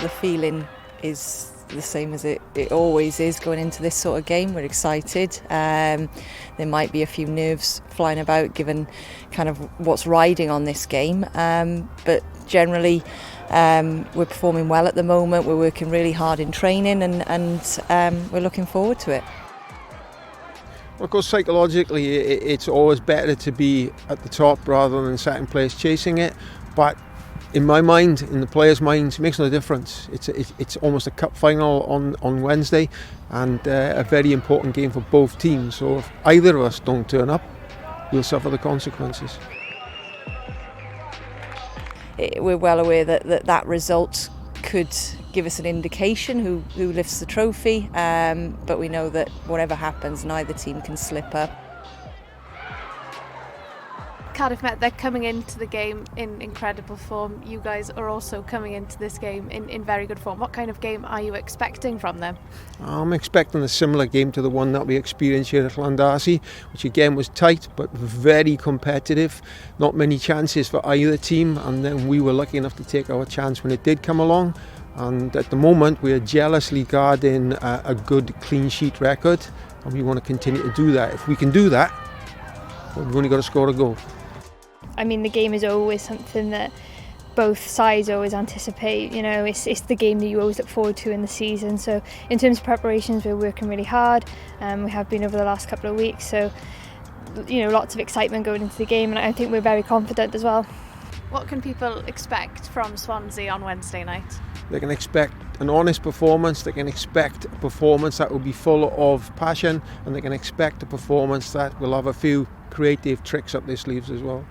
the feeling is the same as it always is going into this sort of game. We're excited. There might be a few nerves flying about given kind of what's riding on this game, but generally we're performing well at the moment. We're working really hard in training and we're looking forward to it. Well, of course, psychologically it's always better to be at the top rather than second place chasing it, but in my mind, in the players' minds, it makes no difference. It's almost a cup final on Wednesday, and a very important game for both teams. So if either of us don't turn up, we'll suffer the consequences. We're well aware that result could give us an indication who lifts the trophy, but we know that whatever happens, neither team can slip up. Cardiff Met, they're coming into the game in incredible form. You guys are also coming into this game in very good form. What kind of game are you expecting from them? I'm expecting a similar game to the one that we experienced here at Llandarcy, which again was tight but very competitive. Not many chances for either team, and then we were lucky enough to take our chance when it did come along. And at the moment we are jealously guarding a good clean sheet record, and we want to continue to do that. If we can do that, well, we've only got to score a goal. I mean, the game is always something that both sides always anticipate. You know, it's the game that you always look forward to in the season. So in terms of preparations, we're working really hard. We have been over the last couple of weeks. So, you know, lots of excitement going into the game, and I think we're very confident as well. What can people expect from Swansea on Wednesday night? They can expect an honest performance, they can expect a performance that will be full of passion, and they can expect a performance that will have a few creative tricks up their sleeves as well.